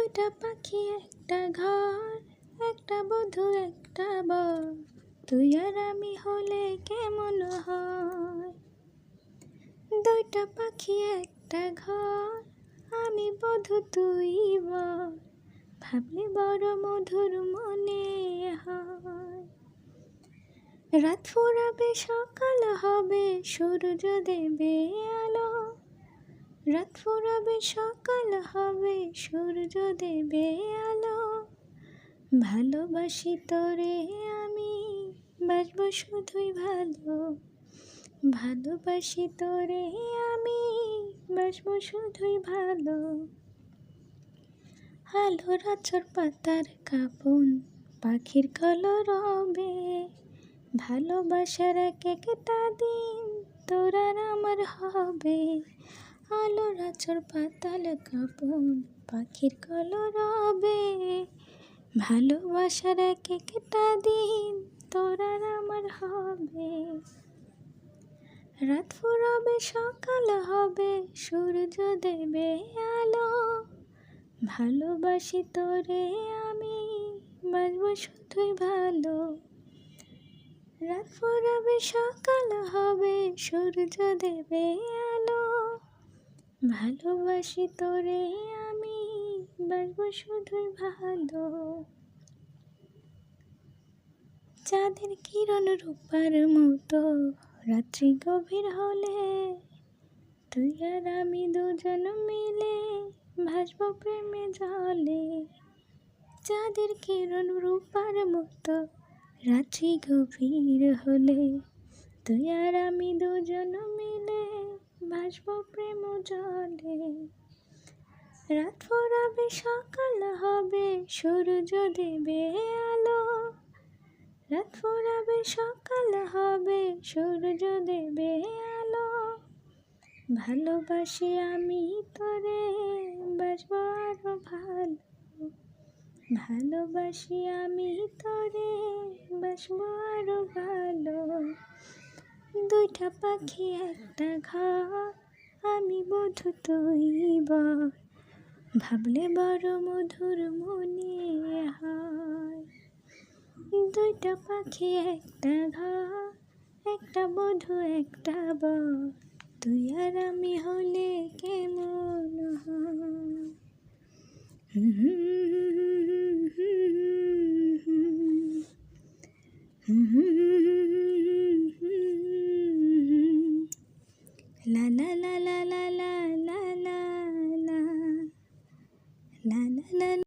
দুইটা পাখি একটা ঘর, একটা বধূ একটা বর, তুই আর আমি হলে কেমন হয়। দুইটা পাখি একটা ঘর, আমি বধূ তুই বর, ভাবলে বড় মধুর মনে হয়। রাত ফুরাবে সকাল হবে, সূর্য দেবে আলো। রাত ফুরাবে সকাল হবে, সূর্য দেবে আলো। ভালোবাসি তোরে আমি, বাসবো শুধুই ভালো। ভালোবাসি তোরে আমি, বাসবো শুধুই ভালো। আলোর আঁচড় পাতার কাঁপন, পাখির কলরবে, ভালোবাসার এক একটা দিন তোর আর আমার হবে। আলোর আঁচড় পাতাল কাঁপন, পাখির কলরবে, ভালোবাসার এক একটা দিন তোর আর আমার হবে। রাত ফুরাবে সকাল হবে, সূর্য দেবে আলো। ভালোবাসি তোরে আমি, বাসবো শুধুই ভালো। রাত ফুরাবে সকাল হবে, সূর্য দেবে আলো। ভালোবাসি তোরে আমি, বাসবো শুধুই ভালো। চাঁদের কিরণ রূপার মতো রাত্রি গভীর হলে, তুই আর আমি দুজন মিলে ভাসবো প্রেমে জলে। চাঁদের কিরণ রূপার মতো রাত্রি গভীর হলে, তুই আর আমি দুজন মিলে ভাসবো প্রেম জলে। রাত ফুরাবে সকাল হবে, সূর্য দেবে আলো। রাত ফুরাবে সকাল হবে, সূর্য দেবে আলো। ভালোবাসি আমি তোরে, বাসবো আরো ভালো। ভালোবাসি আমি তোরে, বাসবো আরো ভালো। দুইটা পাখি একটা ঘর, আমি বধূ তুই বর, ভাবলে বড় মধুর মনে হয়। দুইটা পাখি একটা ঘর, একটা বধূ একটা বর, তুই আর আমি হলে কেমন হয়। লা লা লা লা লা লা লা লা লা লা লা লা।